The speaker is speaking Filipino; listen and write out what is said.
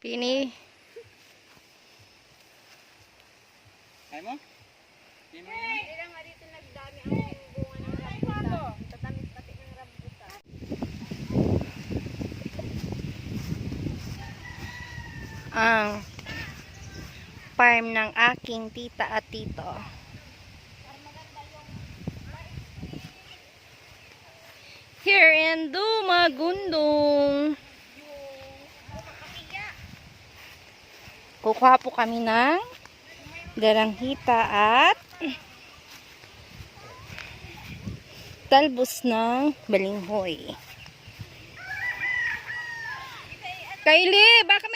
Pini. Kaya mo? Pini mo yun? Ilang nga dito nagdami ang bunga ng rambutan. Tatamis pati ng rambutan. Ang farm ng aking tita at tito. Here in Dumagundong. Kukuha po kami ng dalanghita at talbos ng balinghoy. Kylie, baka